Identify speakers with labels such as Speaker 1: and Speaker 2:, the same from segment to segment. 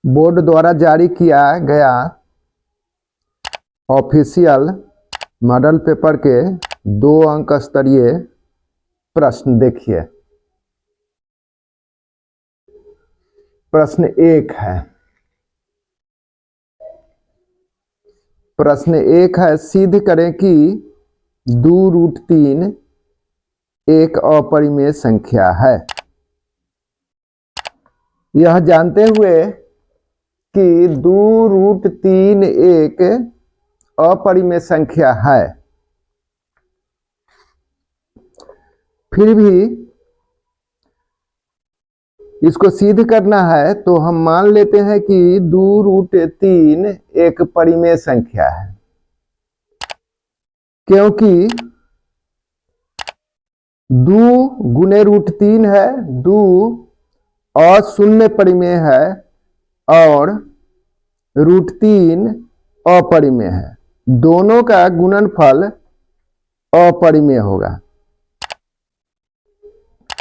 Speaker 1: Board द्वारा जारी किया गया ऑफिशियल मॉडल पेपर के 2 अंक स्तरीय प्रश्न देखिए। प्रश्न 1 है। प्रश्न 1 है, सिद्ध करें कि 2√3 एक अपरिमेय संख्या है। यह जानते हुए कि 2√3 एक अपरिमेय संख्या है, फिर भी इसको सिद्ध करना है तो हम मान लेते हैं कि 2√3 एक परिमेय संख्या है, क्योंकि 2 गुने √3 है, 2 अशून्य परिमेय है और √3 अपरिमेय है। दोनों का गुणनफल अपरिमेय होगा।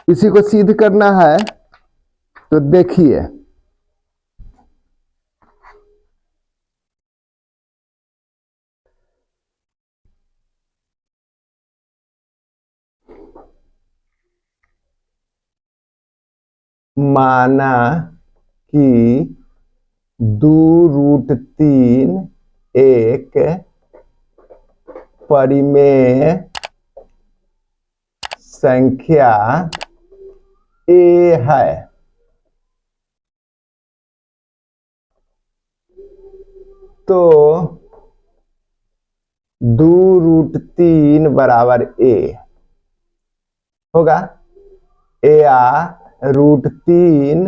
Speaker 1: इसी को सिद्ध करना है तो देखिए, माना कि 2√3 एक परिमेय संख्या ए है, तो 2√3 बराबर ए होगा, या √3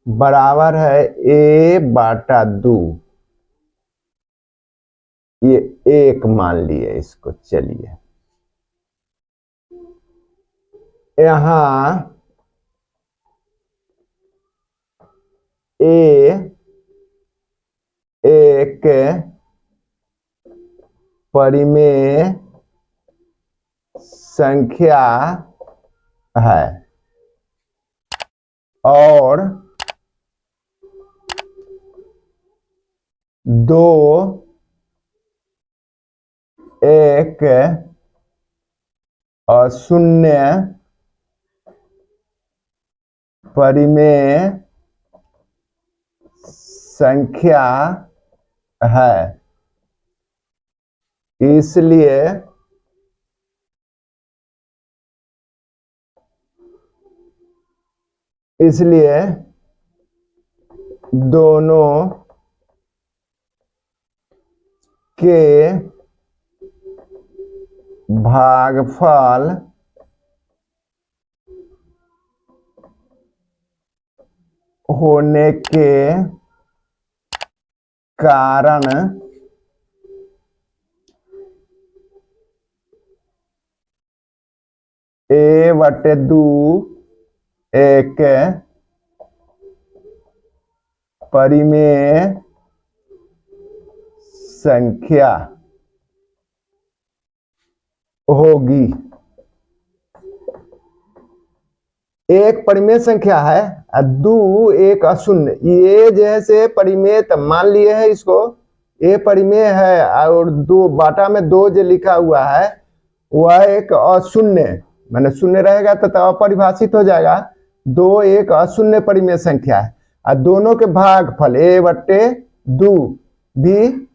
Speaker 1: बराबर है a/2। ये एक मान लिए इसको। चलिए यहां ए एक परिमेय संख्या है और 2 एक अशून्य परिमेय संख्या है। इसलिए दोनों के भागफल होने के कारण a/2 एक परिमेय संख्या होगी। एक परिमेय संख्या है, 2 एक अशून्य, ये जैसे परिमेय मान लिए है इसको, ये परिमेय है और 2 बाटा में 2 जो लिखा हुआ है वह एक अशून्य, माने शून्य रहेगा तो अपरिभाषित हो जाएगा। 2 एक अशून्य परिमेय संख्या है और दोनों के भागफल a/2 भी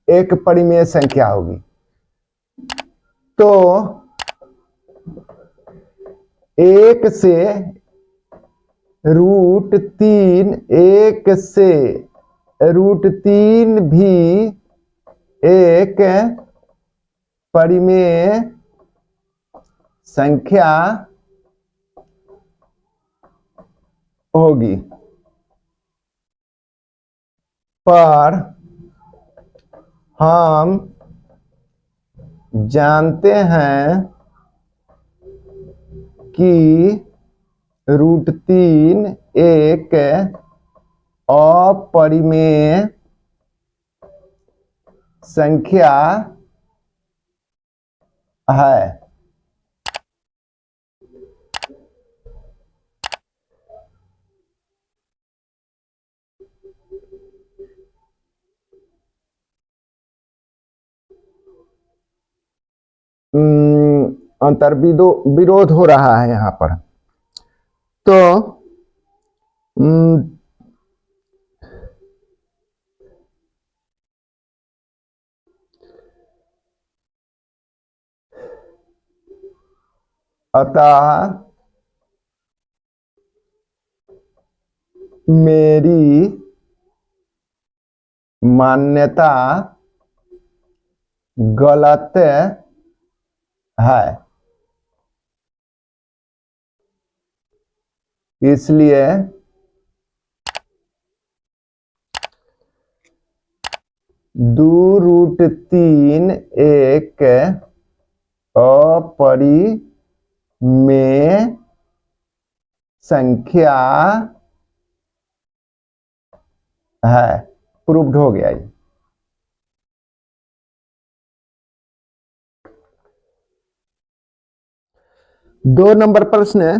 Speaker 1: एक परिमेय संख्या होगी। तो 1 से √3 1 से √3 भी एक परिमेय संख्या होगी, पर हम जानते हैं कि √3 एक अपरिमेय संख्या है। अंतर विरोध हो रहा है यहाँ पर। तो अतः मेरी मान्यता गलत है, इसलिए दो रूट 3 एक अपरिमेय संख्या है। प्रूव्ड हो गया ये। दो नंबर प्रश्न है,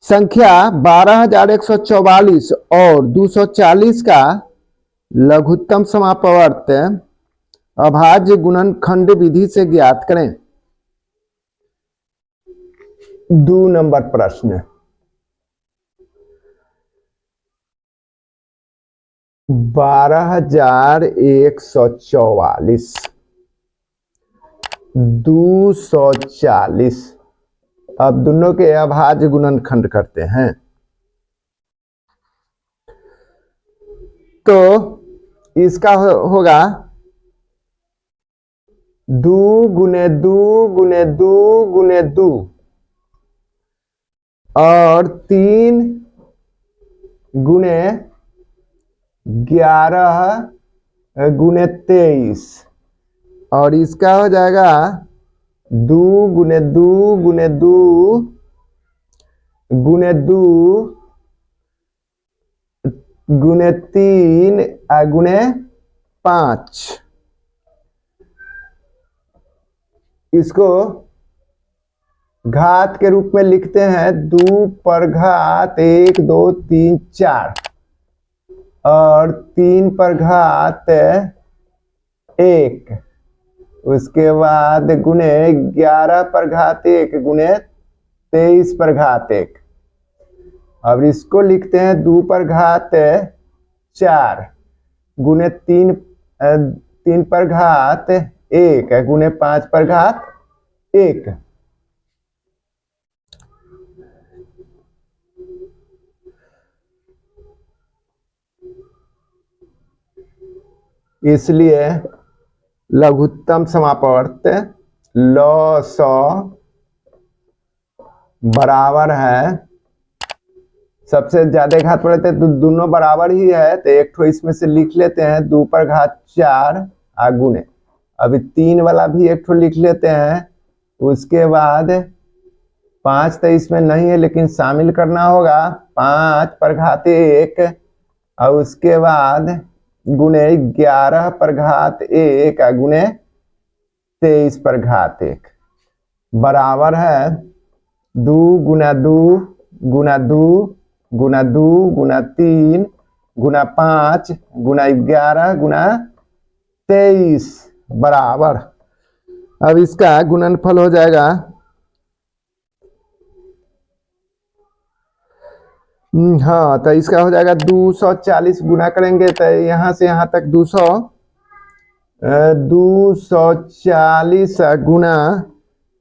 Speaker 1: संख्या 12,144 और 240 का लघुत्तम समापवर्त अभाज्य गुणनखंड विधि से ज्ञात करें। दो नंबर प्रश्न, 12,144 240, अब दोनों के अभाज्य गुणनखंड करते हैं। तो इसका होगा 2 गुने 2 गुने 2 गुने 2 और 3 गुने 11 गुने 23, और इसका हो जाएगा 2 गुने 2 गुने 2 गुने 2 गुने 3 गुने 5। इसको घात के रूप में लिखते हैं 2 पर घात 1 2 3 4 और 3 पर घात 1, उसके बाद गुने 11 पर घात 1 गुने 23 पर घात 1। अब इसको लिखते हैं 2 पर घात 4 गुने 3 पर घात 1 गुने 5 पर घात 1। इसलिए लघुत्तम समापवर्त लॉ बराबर है, सबसे ज्यादा घात पर लेते हैं तो दोनों बराबर ही है, तो एक ठो इसमें से लिख लेते हैं 2 पर घात 4 गुने, अभी 3 वाला भी एक ठो लिख लेते हैं, उसके बाद 5 तो इसमें नहीं है लेकिन शामिल करना होगा, 5 पर घात 1 और उसके बाद गुने 11 पर घात 1 गुने 23 पर घात 1 बराबर है 2 गुना 2 गुना 2 गुना 2 गुना 3 गुना 5 गुना 11 गुना 23 बराबर। अब इसका गुणनफल हो जाएगा हाँ, तो इसका हो जाएगा 240 गुना करेंगे तो यहाँ से यहाँ तक 240 गुना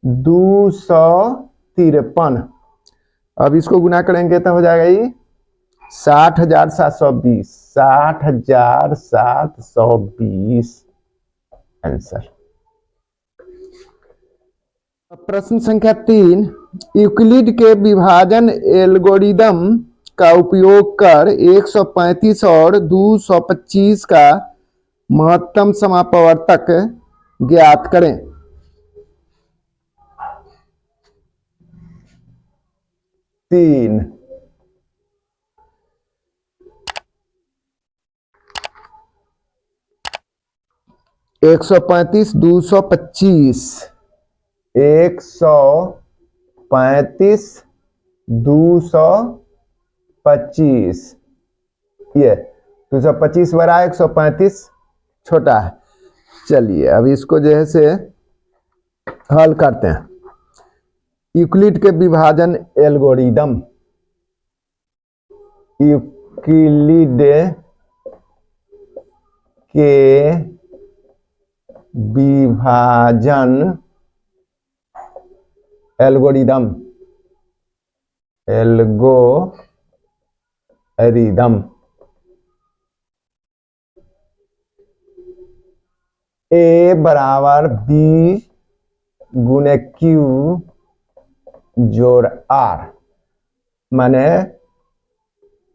Speaker 1: 253। अब इसको गुना करेंगे तो हो जाएगा ये 60,720 60,720 आंसर। प्रश्न संख्या 3, यूक्लिड के विभाजन एल्गोरिदम का उपयोग कर 135 और 225 का महत्तम समापवर्तक ज्ञात करें। तीन 135 225 135 225, ये 225 बड़ा 135 छोटा है। चलिए अब इसको जो है से हल करते हैं। यूक्लिड के विभाजन एल्गोरिदम, यूक्लिड के विभाजन एल्गोरिदम, एल्गोरिदम ए बराबर बी गुने क्यू जोड़ आर, माने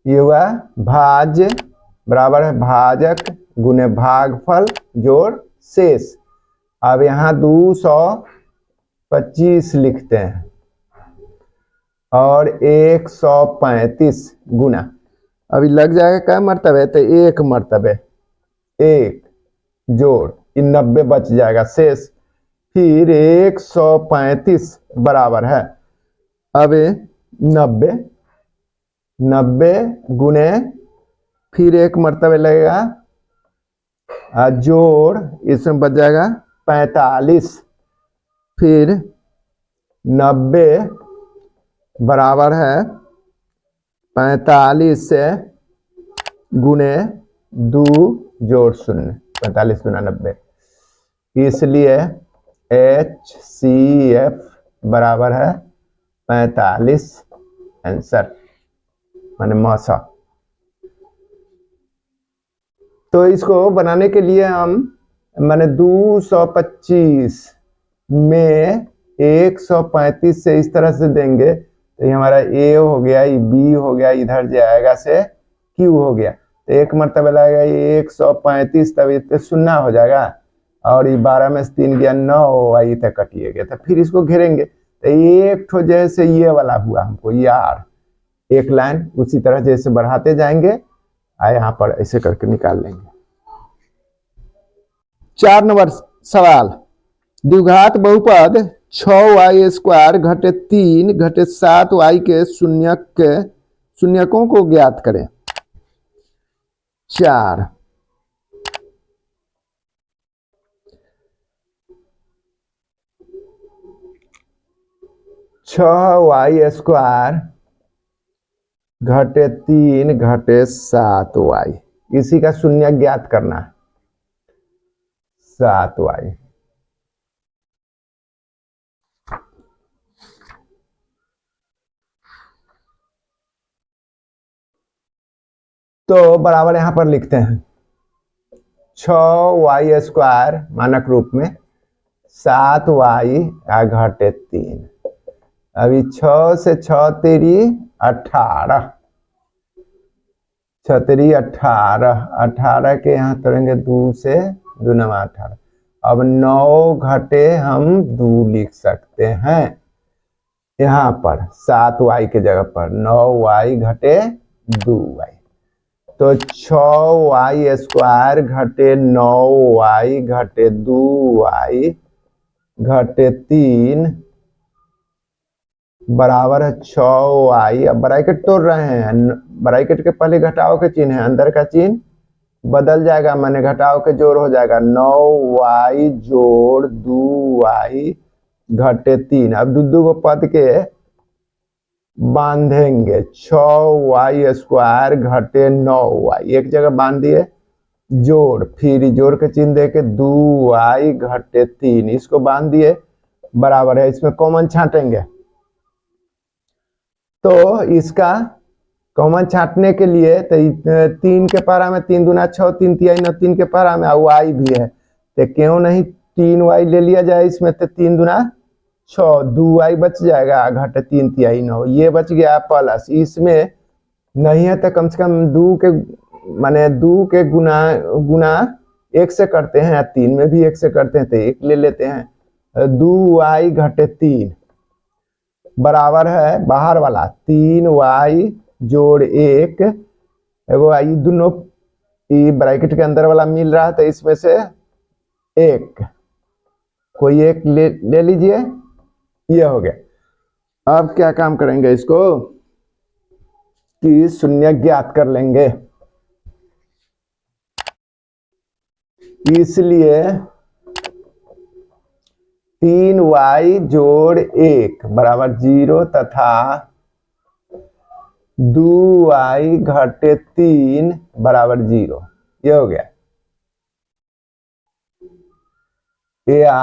Speaker 1: ये हुआ भाज्य बराबर है भाजक गुने भागफल जोड़ शेष। अब यहाँ 225 लिखते हैं और 135 गुना, अभी लग जाएगा क्या मर्तबे, तो एक मर्तबे, एक जोड़ 90 बच जाएगा शेष, फिर 135 बराबर है, अब 90 गुने फिर एक मर्तबे लगेगा जोड़, इसमें बच जाएगा 45, फिर 90 बराबर है 45 से गुने 2 जोड़ 0, 45 गुना 90, इसलिए HCF बराबर है 45 आंसर, माने मौसा। तो इसको बनाने के लिए हम माने 225 में 135 से इस तरह से देंगे तो ये हमारा A हो गया, ये B हो गया, इधर जाएगा से Q हो गया, तो एक मरतबा लगेगा ये 135, तब इतने शून्य हो जाएगा और ये 12 में से 3 गया 9, आई तक कटिएगा, तो फिर इसको घेरेंगे तो एक ठो जैसे ये वाला हुआ हमको यार, एक लाइन उसी तरह जैसे बढ़ाते जाएंगे यहाँ पर ऐसे करके निकाल लेंगे। 4 नंबर सवाल, द्विघात बहुपद 6y² घटे 3 घटे 7y के शून्यकों को ज्ञात करें। 4 6y² घटे 3 घटे 7y, इसी का शून्य ज्ञात करना है। 7y तो बराबर यहां पर लिखते हैं 6y² मानक रूप में 7y घटे 3, अभी 6 से 6 तेरी 18, 6 तेरी 18, 18 के यहाँ करेंगे 2 से 2 9 18, अब 9 घटे हम 2 लिख सकते हैं यहाँ पर 7y के जगह पर 9y घटे 2y, तो 6y² घटे 9y घटे 2y घटे 3 बराबर है 6y। अब ब्रैकेट तोड़ रहे हैं, ब्रैकेट के पहले घटाव के चिन्ह है, अंदर का चिन्ह बदल जाएगा, माने घटाव के जोड़ हो जाएगा 9y जोड़ 2y घटे 3। अब दू को पद के बांधेंगे 6y² घटे 9y, एक जगह बांध दिए, जोड़, फिर जोड़ के चिन्ह देके 2y घटे 3, इसको बांध दिए, बराबर है, इसमें कॉमन छांटेंगे, तो इसका कॉमन छांटने के लिए तो 3 के पारा में 3 दूना 6, 3 तिहाई 9, 3 के पारा में y भी है, तो क्यों नहीं 3y ले लिया जाए इसमें, तो 3 दूना 6, 2y बच जाएगा घटे 3 तिहाई 9, ये बच गया प्लस, इसमें नहीं है तो कम से कम 2 के माने 2 के गुना 1 से करते हैं, 3 में भी 1 से करते हैं तो 1 ले लेते हैं, 2y घटे 3 बराबर है बाहर वाला 3y जोड़ 1, एगो आई दोनों ब्रैकेट के अंदर वाला मिल रहा है तो इसमें से एक कोई एक ले लीजिए, ये हो गया। अब क्या काम करेंगे इसको कि शून्य ज्ञात कर लेंगे, इसलिए 3y जोड़ 1 बराबर 0 तथा 2y घटे 3 बराबर 0। ये हो गया। या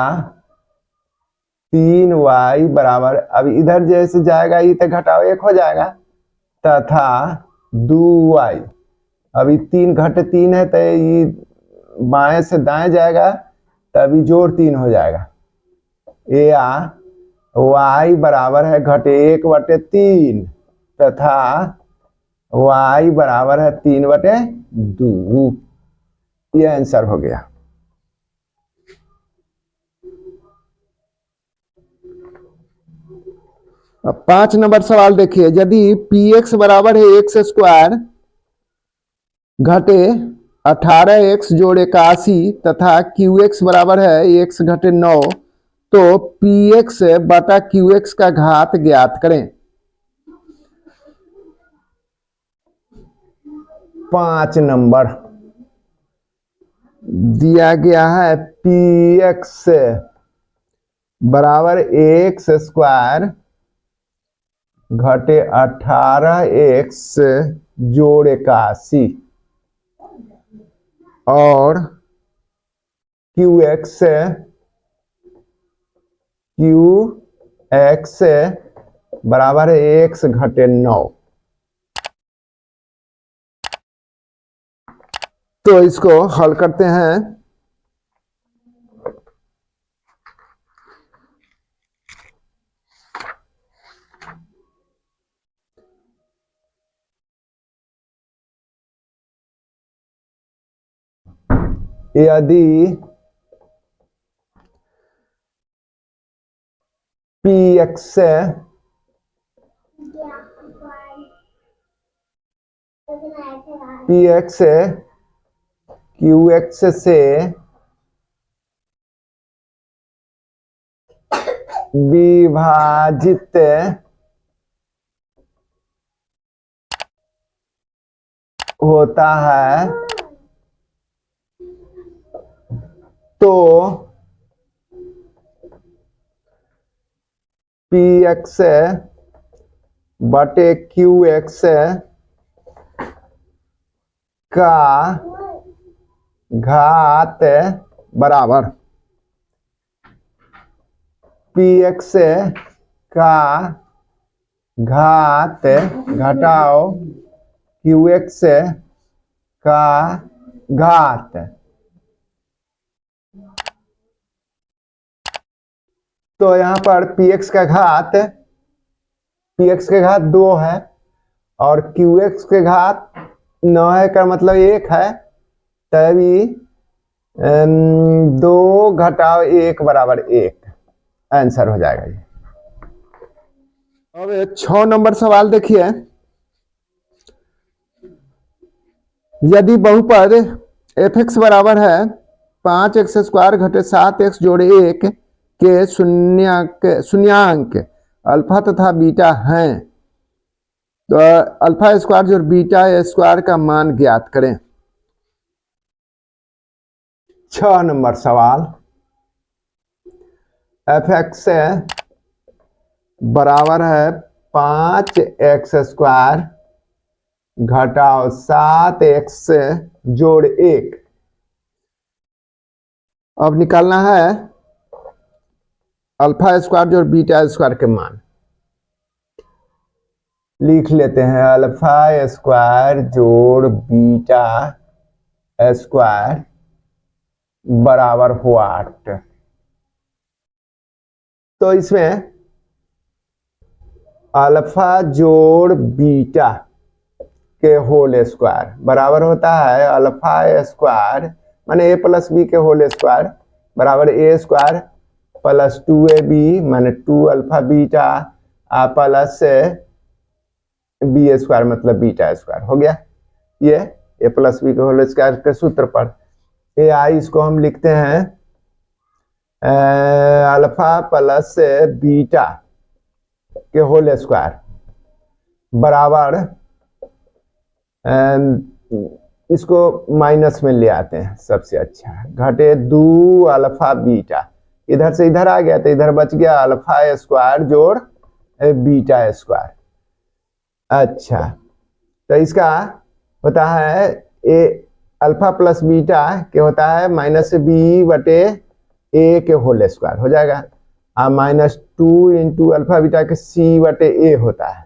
Speaker 1: 3y बराबर, अब इधर जैसे जाएगा ये तो घटाओ 1 हो जाएगा, तथा 2y, अभी 3 घटे 3 है तो ये बाएं से दाएं जाएगा, तभी जोड़ 3 हो जाएगा। या y बराबर है घटे 1 बटे 3 तथा y बराबर है 3 बटे 2। यह आंसर हो गया। अब 5 नंबर सवाल देखिए, यदि px बराबर है x स्क्वायर घटे 18x जोड़ 81 तथा qx बराबर है x घटे 9, तो px बटा qx का घात ज्ञात करें। 5 नंबर दिया गया है px बराबर x स्क्वायर घटे 18x जोड़ 81 और qx बराबर है x घटे 9। तो इसको हल करते हैं। यदि px qx से विभाजित होता है, तो px बटे qx का घात बराबर px का घात घटाओ qx का घात। तो यहाँ पर px का घात 2 है और qx के घात 9 है, का मतलब 1 है, तभी 2 घटाओ 1 बराबर 1 आंसर हो जाएगा ये। अब 6 नंबर सवाल देखिए, यदि बहुपद f(x) बराबर है 5x स्क्वायर घटे 7x जोड़ 1 के शून्यांक अल्फा तथा बीटा हैं, तो अल्फा स्क्वायर जोड़ बीटा स्क्वायर का मान ज्ञात करें। 6 नंबर सवाल, f(x) बराबर है 5x स्क्वायर घटाओ 7x जोड़ 1। अब निकालना है अल्फा स्क्वायर जोड़ बीटा स्क्वायर के मान। लिख लेते हैं अल्फा स्क्वायर जोड़ बीटा स्क्वायर बराबर व्हाट। तो इसमें अल्फा जोड़ बीटा के होल स्क्वायर बराबर होता है अल्फा स्क्वायर माने a प्लस बी के होल स्क्वायर बराबर a स्क्वायर प्लस 2ab माने 2 alpha beta plus b square मतलब बीटा स्क्वायर हो गया। ये a प्लस बी के होल स्क्वायर के सूत्र पर ए आई इसको हम लिखते हैं अल्फा प्लस बीटा के होल स्क्वायर बराबर, इसको माइनस में ले आते हैं सबसे अच्छा, घटे 2 अल्फा बीटा, इधर से इधर आ गया तो इधर बच गया अल्फा स्क्वायर जोड़ बीटा स्क्वायर। अच्छा, तो इसका होता है ए अल्फा प्लस बीटा के होता है -b/a के होल स्क्वायर हो जाएगा, और -2 इंटू अल्फा बीटा के c/a होता है,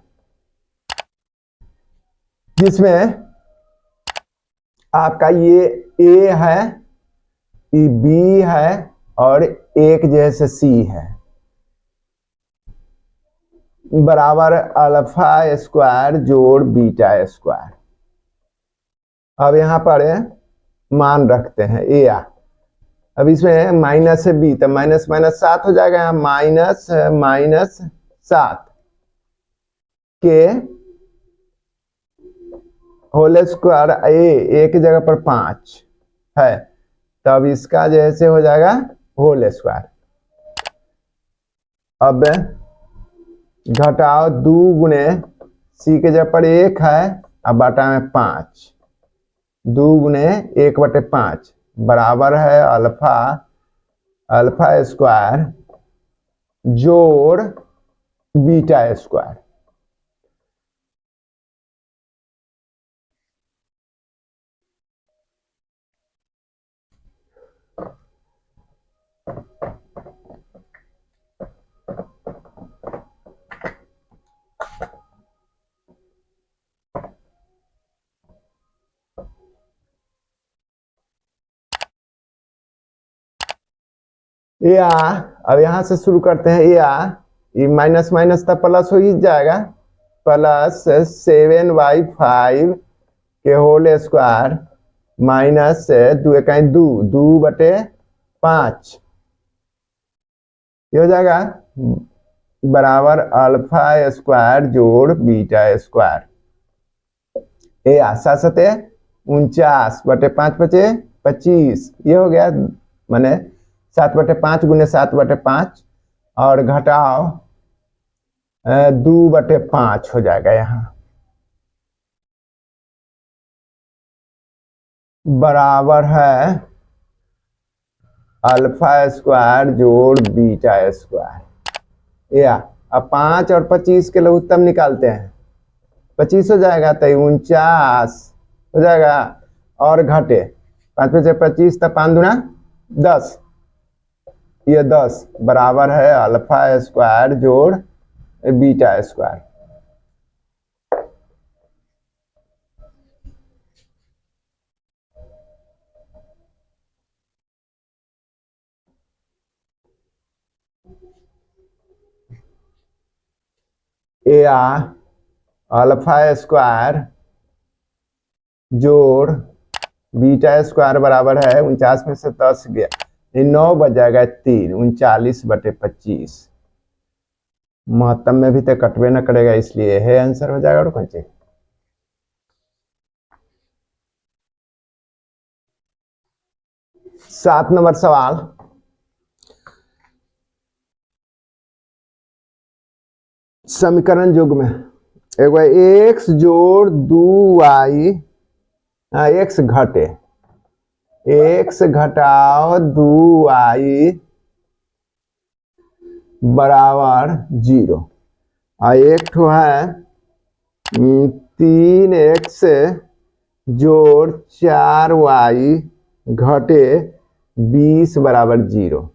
Speaker 1: जिसमें आपका ये a है, ये b है, और एक जैसे c है, बराबर अल्फा स्क्वायर जोड़ बीटा स्क्वायर। अब यहाँ पर मान रखते हैं ए आ, अब इसमें माइनस है बी, तो माइनस माइनस 7 हो जाएगा, यहाँ -7 के होल स्क्वायर ए की जगह पर 5 है, तब इसका जैसे हो जाएगा होल स्क्वायर। अब घटाओ 2 गुने सी के जगह पर 1 है, अब बटा में 5, 2 गुने 1/5 बराबर है अल्फा स्क्वायर जोड़ बीटा स्क्वायर। अब यहां से शुरू करते हैं। ये माइनस माइनस तब प्लस हो ही जाएगा, प्लस 7/5 के होल स्क्वायर माइनस 2 ये हो जाएगा बराबर अल्फा स्क्वायर जोड़ बीटा स्क्वायर। सात सते 49/5 बचे 25, ये हो गया, माने 7/5 गुने 7/5 और घटाओ 2/5 हो जाएगा, यहाँ बराबर है अल्फा स्क्वायर जोड़ बीटा स्क्वायर। अब 5 और 25 के लघुत्तम निकालते हैं, 25 हो जाएगा तो 49 हो जाएगा, और घटे 5 में से 25 तब 5 दूना 10, ये 10 बराबर है अल्फा स्क्वायर जोड़ बीटा स्क्वायर। अल्फा स्क्वायर जोड़ बीटा स्क्वायर बराबर है 49 में से 10 गया, 9 बच जाएगा 3, 39/25। महत्तम में भी तो कटवे न करेगा, इसलिए है आंसर हो जाएगा। और कौन सी 7 नंबर सवाल, समीकरण युग में एगो x जोड़ 2y, x घटे, x घटाओ 2y बराबर 0, और एक ठो है 3x जोड़ 4y घटे 20 बराबर 0।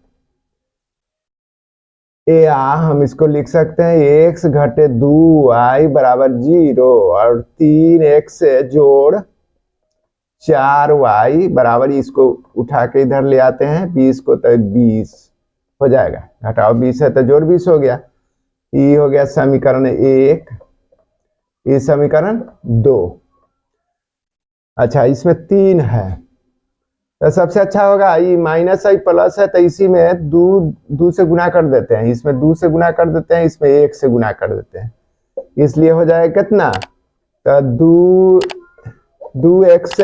Speaker 1: हम इसको लिख सकते हैं x घटे 2y बराबर 0 और 3x जोड़ 4y बराबर, इसको उठा के इधर ले आते हैं 20 को, तो 20 हो जाएगा, घटाओ 20 है तो जोड़ 20 हो गया। ये हो गया समीकरण 1, ये समीकरण 2। अच्छा, इसमें 3 है तो सबसे अच्छा होगा, ये माइनस है प्लस है तो इसी में 2 से गुना कर देते हैं, इसमें 2 से गुना कर देते हैं, इसमें 1 से गुना कर देते हैं, इसलिए हो जाएगा कितना, तो 2x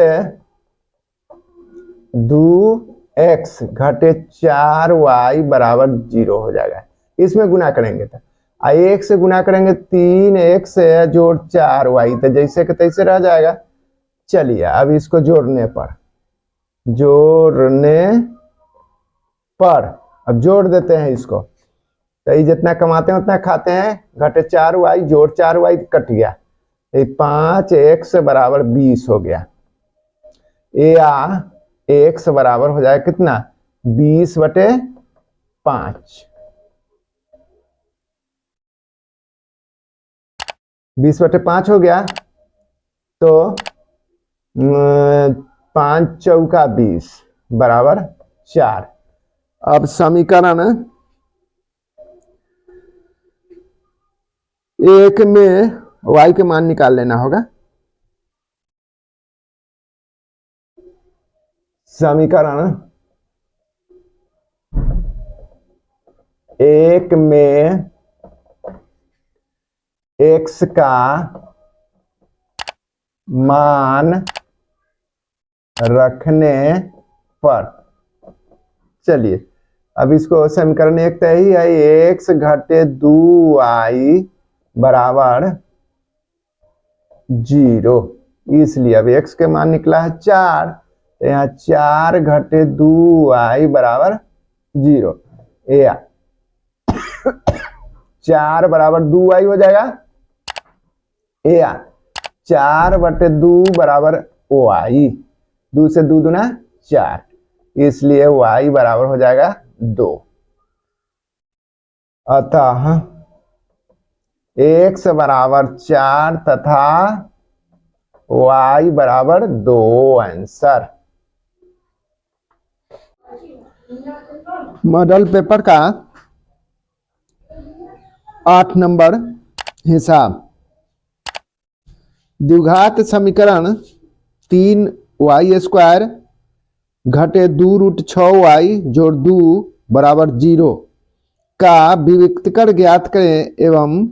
Speaker 1: घटे 4y बराबर 0 हो जाएगा। इसमें गुना करेंगे तो 1 से गुना करेंगे 3x जोड़ 4y, तो जैसे कि तैसे रह जाएगा। चलिए अब इसको जोड़ने पर अब जोड़ देते हैं इसको, तो ये जितना कमाते हैं उतना खाते हैं, घटे 4y जोड़ 4y कट गया, 5x बराबर 20 हो गया। या x बराबर हो जाएगा कितना, 20/5। 20/5 हो गया, तो 5 चौका 20 बराबर 4। अब समीकरण 1 में y के मान निकाल लेना होगा। समीकरण 1 में x का मान रखने पर, चलिए अब इसको समीकरण 1 तो ही है, x घटे 2y बराबर 0, इसलिए अब x के मान निकला है 4, तो यहाँ 4 घटे 2y बराबर 0, या 4 बराबर 2y हो जाएगा, या 4/2 बराबर y, 2 से 2 दूना 4, इसलिए y बराबर हो जाएगा 2। अतः x बराबर 4 तथा y बराबर 2 आंसर। मॉडल पेपर का 8 नंबर हिसाब, द्विघात समीकरण 3y² घटे 2√6y जोड़ 2 बराबर 0 का विविक्तकर ज्ञात करें एवं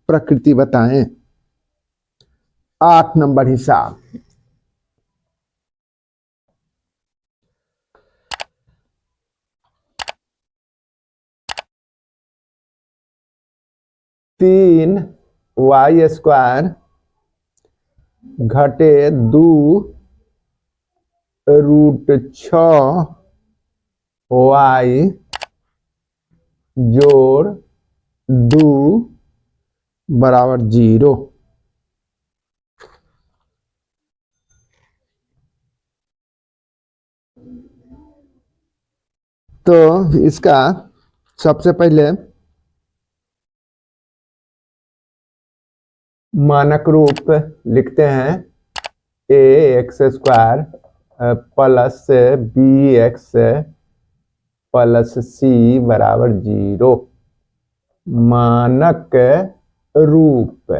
Speaker 1: प्रकृति बताएं। 8 नंबर हिसाब, तीन y² घटे 2√6y जोड़ 2 बराबर 0। तो इसका सबसे पहले मानक रूप लिखते हैं, ax² plus bx plus c बराबर 0, मानक रूप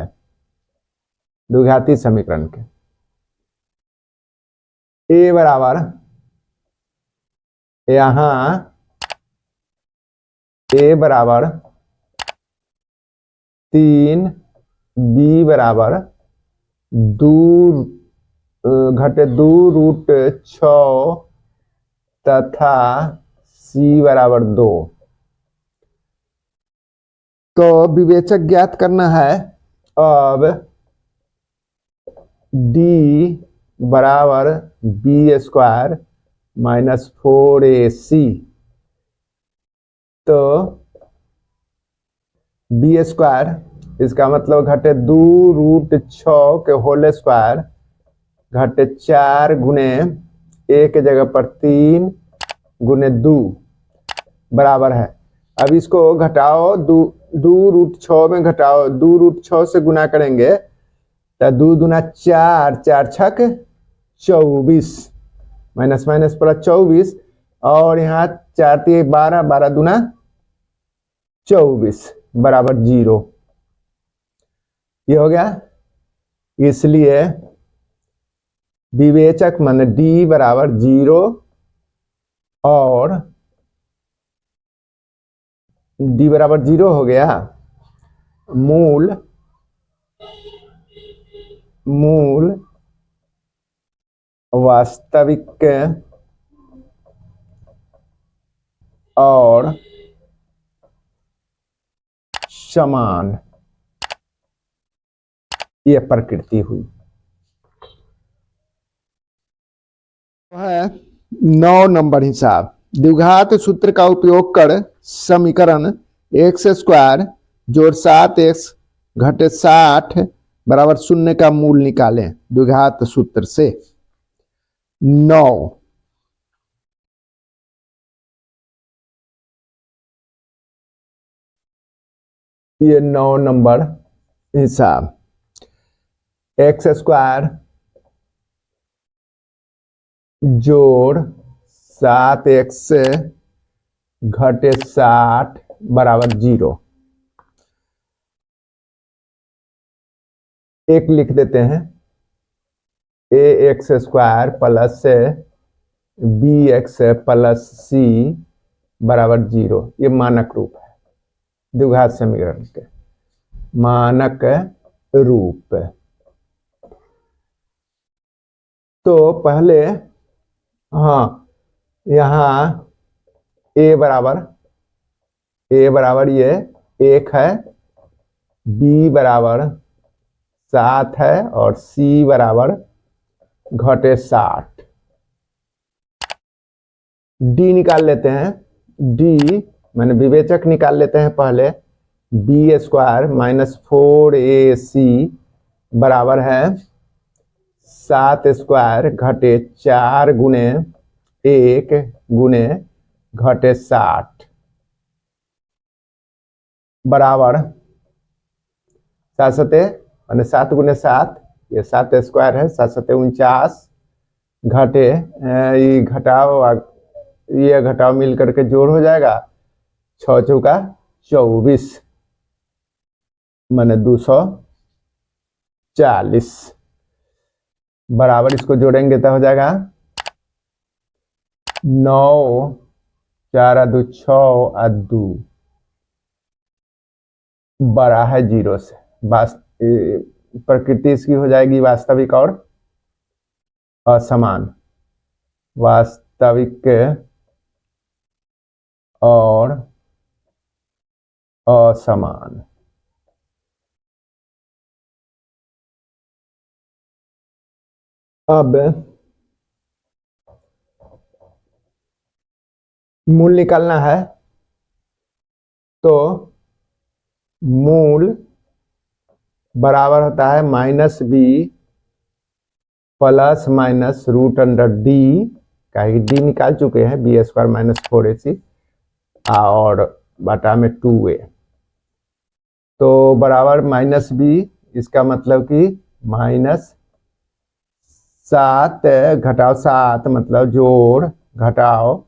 Speaker 1: द्विघाती समीकरण के। a बराबर यहां a बराबर 3, b बराबर 2 घटे 2√6 तथा c बराबर 2। तो विवेचक ज्ञात करना है। अब d बराबर b² माइनस 4ac, तो b² इसका मतलब घटे 2√6 के होल स्क्वायर घटे 4 गुने एक जगह पर 3 गुने 2 बराबर है। अब इसको घटाओ, 2√6 में घटाओ, 2√6 से गुना करेंगे तो 2 दूना 4, 4 छक 24, माइनस माइनस प्लस 24, और यहाँ 4 3 12, 12 दूना 24 बराबर 0, ये हो गया। इसलिए विवेचक मान d बराबर 0 और d बराबर 0 हो गया। मूल वास्तविक और समान, ये प्रकृति हुई है। 9 नंबर हिसाब, द्विघात सूत्र का उपयोग कर समीकरण एक्स स्क्वायर जोड़ 7x घटे 60 बराबर 0 का मूल निकालें द्विघात सूत्र से। 9 ये 9 नंबर हिसाब एक्स स्क्वायर जोड़ 7x घटे 60 बराबर 0। एक लिख देते हैं A X square plus B X plus C बराबर 0। ये मानक रूप है द्विघात समीकरण के मानक रूप। तो पहले हाँ यहाँ ए बराबर ये 1 है, बी बराबर 7 है और सी बराबर घटे 60। डी निकाल लेते हैं। डी मैंने विवेचक निकाल लेते हैं पहले। बी स्क्वायर माइनस 4ac बराबर है 7 स्क्वायर घटे 4 गुने 1 गुने घटे 60 बराबर 7 मैंने 7 गुने 7 ये 7 स्क्वायर है 7 7 49 घटे ये घटाओ ये घटाओ मिल करके जोड़ हो जाएगा 6 चौका 24 मैंने 240 बराबर इसको जोड़ेंगे तो हो जाएगा 9 4 2 6 2 बड़ा है 0 से। प्रकृति इसकी हो जाएगी वास्तविक और असमान। वास्तविक और असमान। अब मूल निकालना है तो मूल बराबर होता है -b plus minus root under D का डी निकाल चुके हैं बी स्क्वायर माइनस 4ac और बटा में 2a तो बराबर -b इसका मतलब कि -7 घटाओ 7 मतलब जोड़ घटाओ।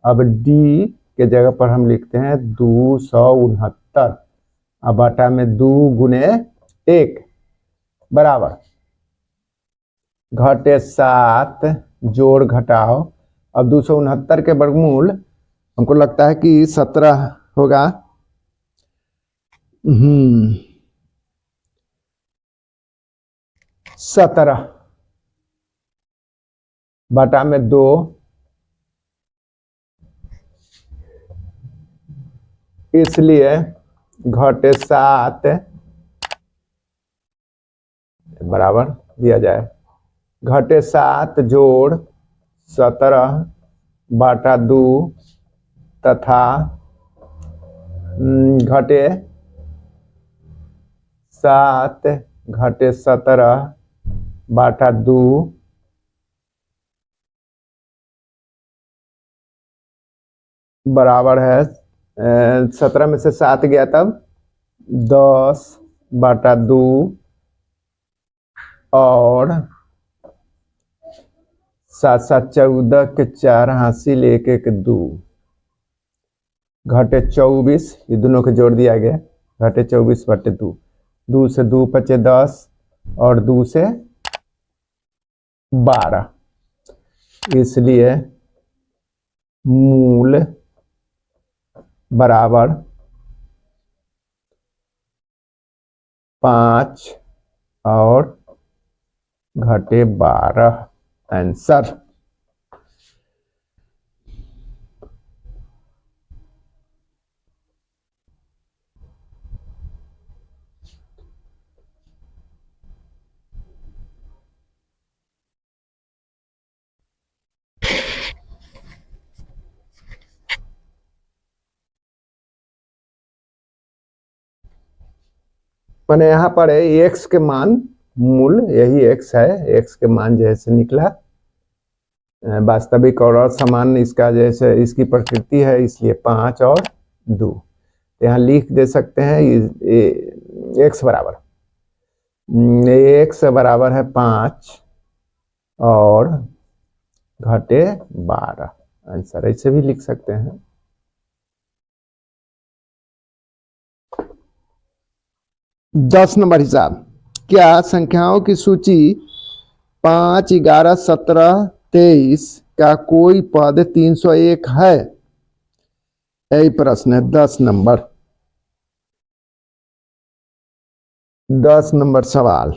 Speaker 1: अब डी के जगह पर हम लिखते हैं 269 अब बटा में 2 गुने 1 बराबर घटे 7 जोड़ घटाओ। अब 269 के वर्गमूल हमको लगता है कि 17 होगा। 17 बटा में 2 इसलिए घटे 7 बराबर दिया जाए घटे 7 जोड़ 17 बटा 2 तथा घटे 7 घटे 17 बटा 2 बराबर है 17 में से 7 गया तब 10 बटा 2 और 7 7 14 के 4 हासिल 1 1 2 घटे 24 ये दोनों को जोड़ दिया गया घटे 24 बटे 2 2 से 2 पचे 10 और 2 से 12 इसलिए मूल बराबर 5 और घटे 12 आंसर। मैंने यहाँ पर एक्स के मान मूल यही एक्स है, एक्स के मान जैसे निकला वास्तविक और समान इसका जैसे इसकी प्रकृति है, इसलिए 5 और 2 यहाँ लिख दे सकते हैं। एक्स बराबर है 5 और घटे 12, आंसर ऐसे भी लिख सकते हैं। दस नंबर हिसाब, क्या संख्याओं की सूची 5, 11, 17, 23 का कोई पद 301 है? यही प्रश्न है। 10 नंबर सवाल।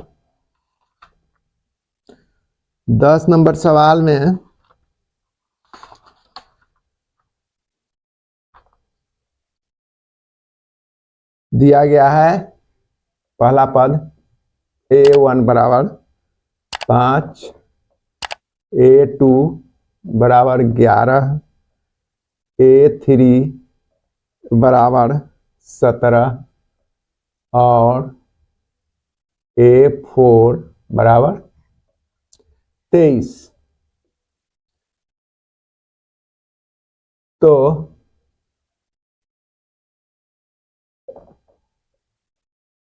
Speaker 1: 10 नंबर सवाल में दिया गया है पहला पद A1 बराबर 5, A2 बराबर 11, A3 बराबर 17 और A4 बराबर 23। तो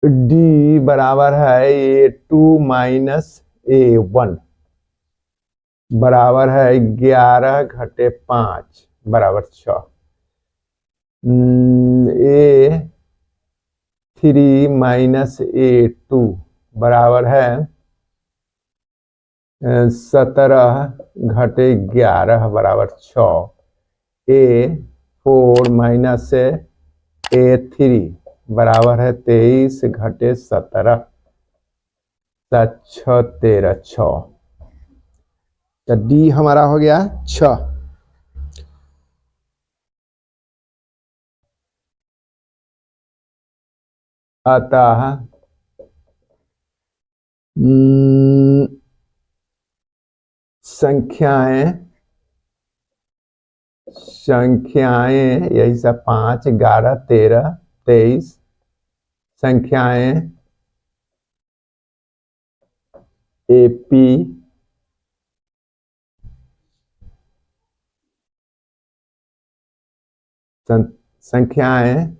Speaker 1: डी बराबर है A2 माइनस A1 बराबर है 11 घटे 5 बराबर 6। A3 माइनस A2 बराबर है 17 घटे 11 बराबर 6। A4 माइनस A3 बराबर है 23 घटे 17, 6 13 6। तो डी हमारा हो गया 6। अतः संख्याएं यही सब 5, 11, 13, 23 संख्याएं एपी संख्याएं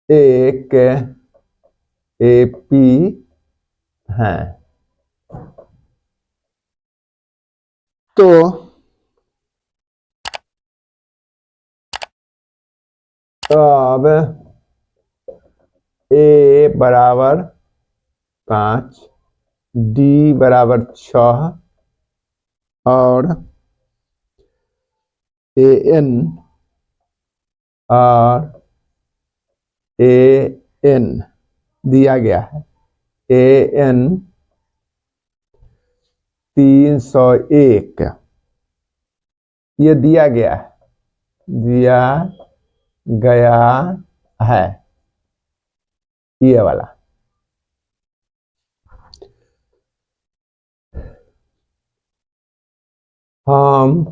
Speaker 1: एक एपी हैं। तो अब ए बराबर 5, डी बराबर 6 और ए एन और ए एन दिया गया है। ए एन 301 ये दिया गया है ये वाला। हम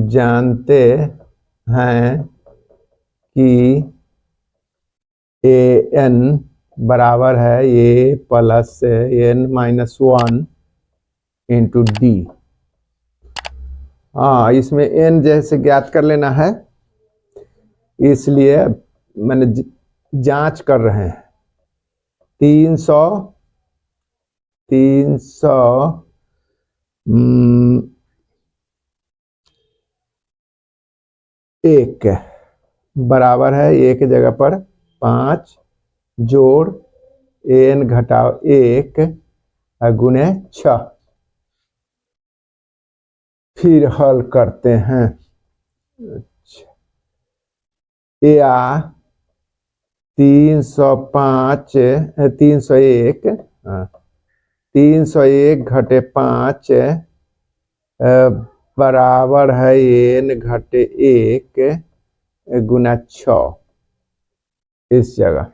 Speaker 1: जानते हैं कि ए एन बराबर है A plus N minus 1 into D. हाँ, इसमें एन जैसे ज्ञात कर लेना है, इसलिए मैंने जांच कर रहे हैं। 300 1 बराबर है एक जगह पर 5 जोड़ एन घटाओ 1 गुने 6। फिर हल करते हैं। या 301 घटे 5 बराबर है एन घटे 1 गुना 6 इस जगह।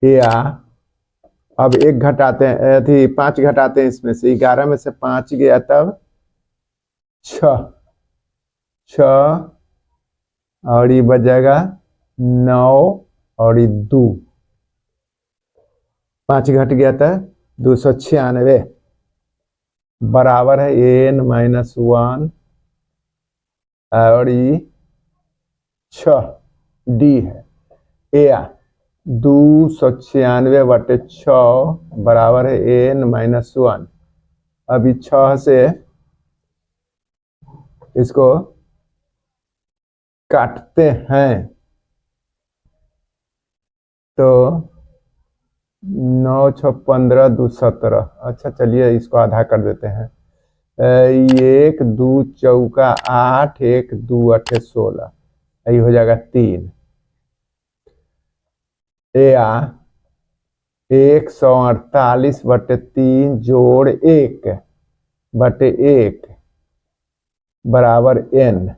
Speaker 1: या अब 1 घटाते हैं 5 घटाते हैं, इसमें से 11 में से 5 गया तब 6 6 और ये बच जाएगा 9 और ये 2, 5 घट गया था 296 बराबर है n-1 और ये 6 डी है। या 296/6 बराबर है n-1। अभी 6 से इसको काटते हैं तो 9 6 15 2 17। अच्छा चलिए इसको आधा कर देते हैं। 1 2 चौका 8, 1 2 8 16, यही हो जाएगा 3। या 148/3 जोड़ 1/1 बराबर n।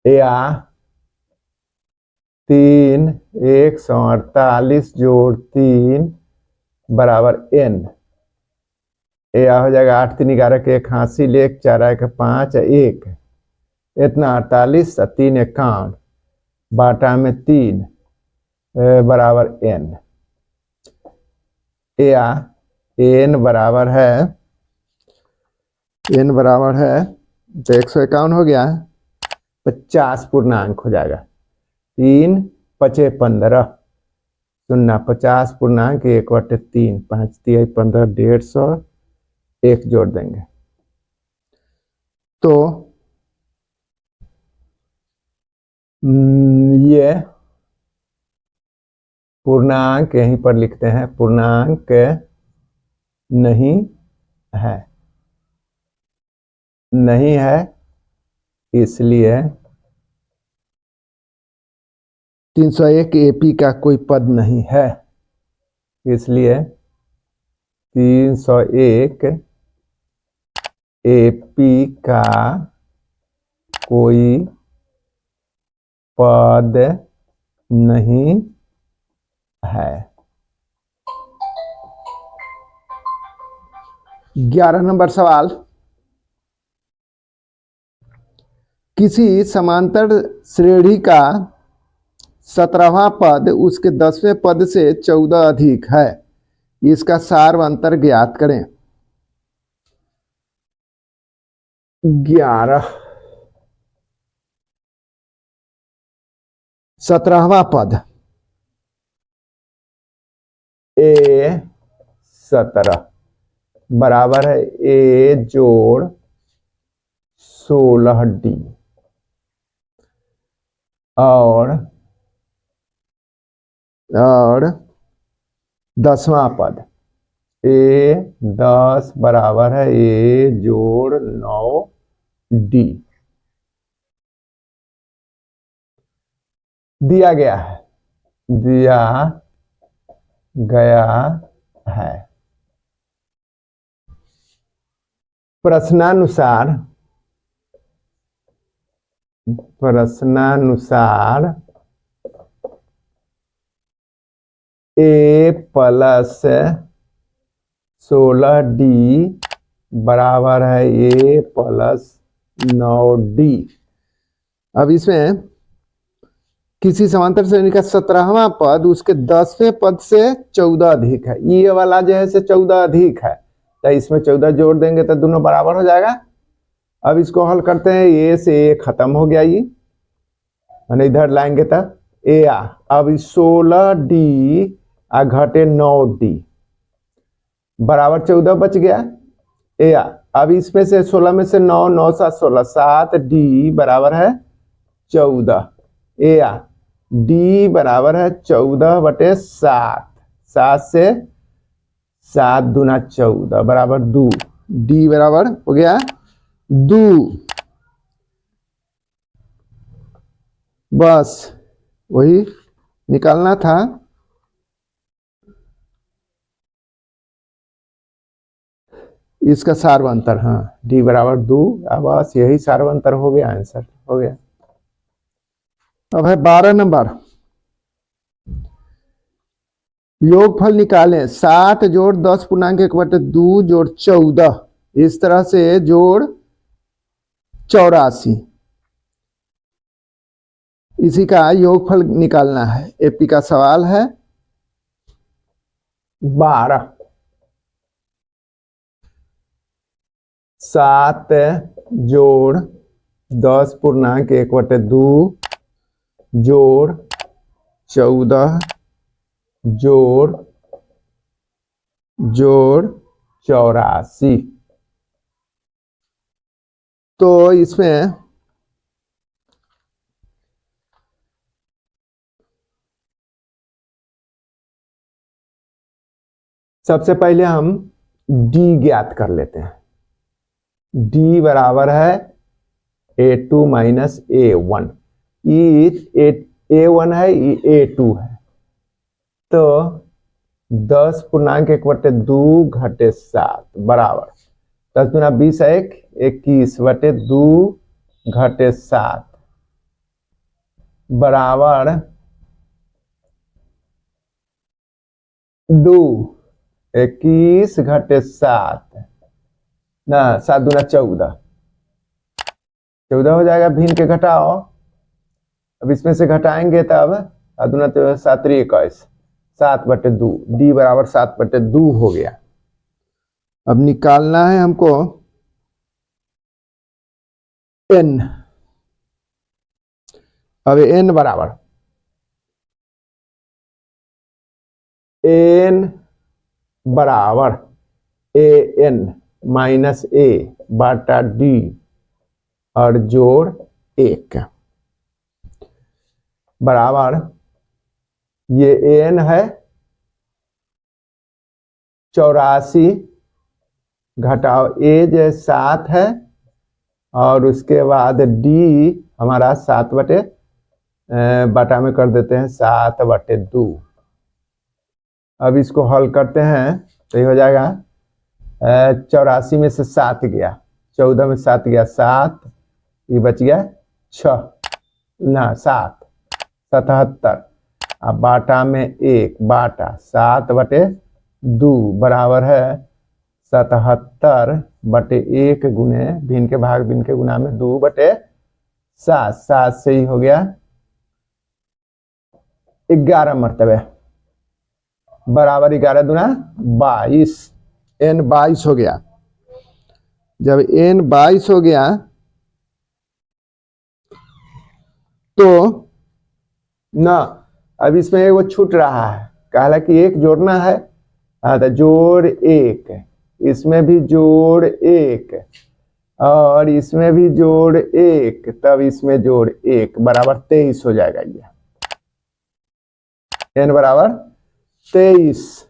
Speaker 1: या 3 148 जोड़ 3 बराबर n। या हो जाएगा 8 3 11 के 81, 1 4 1 5 1 इतना 48 3 51 बाटा में 3 बराबर n। या n बराबर है तो 151 हो गया, 50 पूर्णांक हो जाएगा। 3 5 15 0 50 पूर्णांक 1/3 5 3 15 150 1 जोड़ देंगे तो ये पूर्णांक यहीं पर लिखते हैं, पूर्णांक नहीं है इसलिए 301 एपी का कोई पद नहीं है, इसलिए 301 एपी का कोई पद नहीं है। 11 नंबर सवाल, किसी समांतर श्रेणी का 17वां पद उसके 10वें पद से 14 अधिक है, इसका सारवंतर ज्ञात करें। 11 17वां पद A17 बराबर है A जोड़ 16D और 10वां पद A10 बराबर है A जोड़ 9D दिया गया है। प्रश्नानुसार A प्लस 16D बराबर है A प्लस 9D। अब इसमें किसी समांतर श्रेणी का 17वां पद उसके 10वें पद से 14 अधिक है, ये वाला जो है से 14 अधिक है तो इसमें 14 जोड़ देंगे तो दोनों बराबर हो जाएगा। अब इसको हल करते हैं, ये से ये खत्म हो गया, ये मैंने इधर लाएंगे तब ए आ, अब 16D आ घटे 9D बराबर 14 बच गया। ए आ, अब इसमें से 16 में से 9 9 7 16 7D बराबर है 14। ए आ डी बराबर है 14/7, 7 से 7 दूना 14 बराबर 2, डी बराबर हो गया 2। बस वही निकालना था। इसका सारवंतर, हाँ डी बराबर 2, बस यही सारवंतर हो गया, आंसर हो गया। अब है 12 नंबर, योगफल निकालें 7 जोड़ 10 पूर्णांक 1/2 जोड़ 14, इस तरह से जोड़ 84, इसी का योगफल निकालना है। एपी का सवाल है 12। 7 जोड़ 10 पूर्णांक 1/2 जोड़ 14 जोड़ 84। तो इसमें सबसे पहले हम डी ज्ञात कर लेते हैं। डी बराबर है A2 माइनस A1। A1 है, A2 है, तो 10 पूर्णांक 1/2 घटे 7 बराबर 10 दूना 20 है 21/2 घटे 7 बराबर 2। 21 घटे 7 ना 7 दूना 14 हो जाएगा। भिन्न के घटाओ, अब इसमें से घटाएंगे तब 7 दूना 7 21 7/2। डी बराबर 7/2 हो गया। अब निकालना है हमको n। अब n बराबर an माइनस a बटा d और जोड़ 1 बराबर ये an है 84 घटाओ a जो 7 है और उसके बाद d हमारा 7 बटा में कर देते हैं 7/2। अब इसको हल करते हैं तो ये हो जाएगा 84 में से 7 गया, 14 में 7 गया 7, ये बच गया 6 ना 7 77। अब बाटा में 1 बाटा 7/2 बराबर है 77/1 गुने भिन्न के भाग भिन्न के गुना में 2/7। 7 से ही हो गया 11 मरतबे बराबर 11 दूना 22। n 22 हो गया। जब n 22 हो गया तो ना अब इसमें वो छूट रहा है, कहला कि 1 जोड़ना है, तो जोड़ 1, इसमें भी जोड़ 1 और इसमें भी जोड़ 1, तब इसमें जोड़ 1 बराबर 23 हो जाएगा। ये n बराबर 23,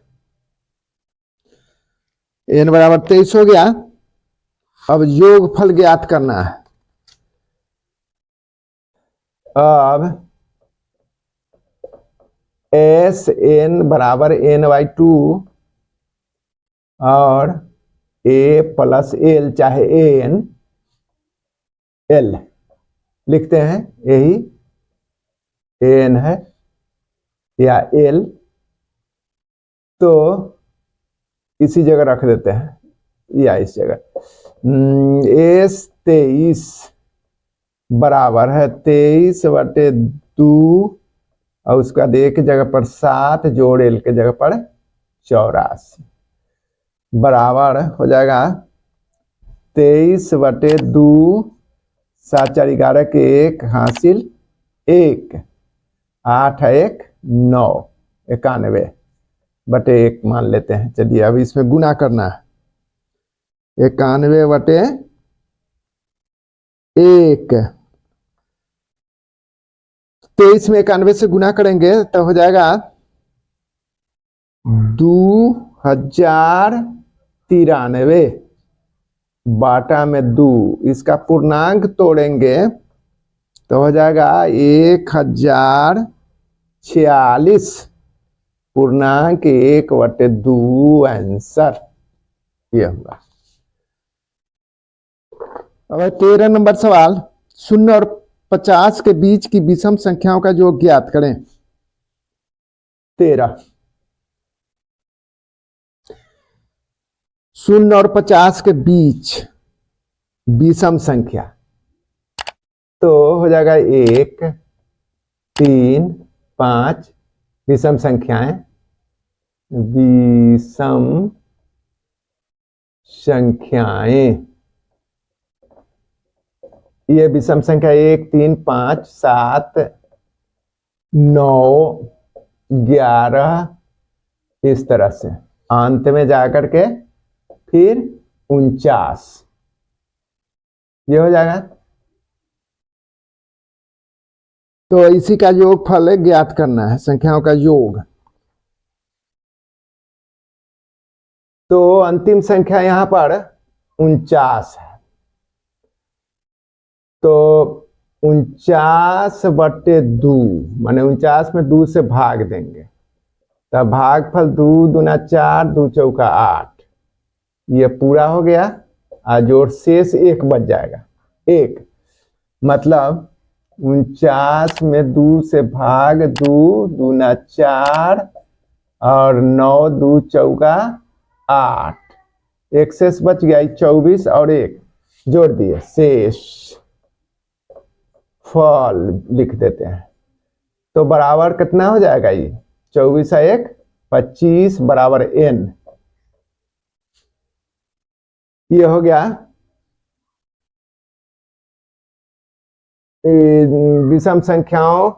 Speaker 1: n बराबर 23 हो गया। अब योगफल ज्ञात करना है। अब Sn बराबर n/2 और a प्लस l चाहे an l लिखते हैं, यही an है या l, तो इसी जगह रख देते हैं या इस जगह। S23 बराबर है 23/2 और उसका एक जगह पर 7 जोड़ l के जगह पर 84 बराबर हो जाएगा 23/2 7 4 11 के 1 हासिल 1 8 1 9 91/1 मान लेते हैं। चलिए अब इसमें गुना करना है। 91/1 23 में 91 से गुना करेंगे तो हो जाएगा 2093 बाटा में 2। इसका पूर्णांक तोड़ेंगे तो हो जाएगा 1046 पूर्णांक 1/2 आंसर ये होगा। अब 13 नंबर सवाल, 0 और 50 के बीच की विषम संख्याओं का योग ज्ञात करें। 13 0 और 50 के बीच विषम संख्या, तो हो जाएगा 1, 3, 5 विषम संख्याएं, विषम संख्याएं। ये विषम संख्या 1, 3, 5, 7, 9, 11 इस तरह से अंत में जाकर के फिर 49 ये हो जाएगा। तो इसी का योगफल ज्ञात करना है, संख्याओं का योग। तो अंतिम संख्या यहां पर 49 है, तो 49/2 माने 49 में 2 से भाग देंगे, तब भागफल 2 दूना 4, 2 चौका 8, ये पूरा हो गया। जोड़ शेष 1 बच जाएगा। 1 मतलब 49 में 2 से भाग 2 दूना 4 और 9 2 चौका 8, एक शेष बच गया 24 और 1 जोड़ दिए, शेष फल लिख देते हैं। तो बराबर कितना हो जाएगा, ये 24 और 1 25 बराबर n। ये हो गया विषम संख्याओं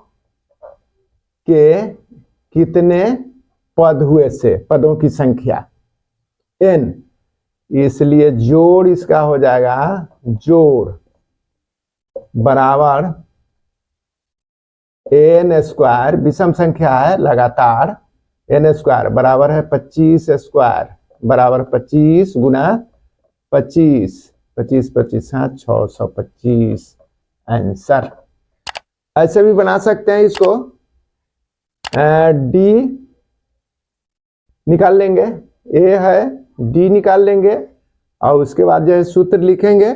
Speaker 1: के कितने पद हुए से, पदों की संख्या n, इसलिए जोड़ इसका हो जाएगा, जोड़ बराबर n स्क्वायर, विषम संख्या है लगातार, n स्क्वायर बराबर है 25 स्क्वायर बराबर 25 गुना 25, 25 25 7 625 आंसर। ऐसे भी बना सकते हैं इसको, d निकाल लेंगे, a है d निकाल लेंगे और उसके बाद जो है सूत्र लिखेंगे,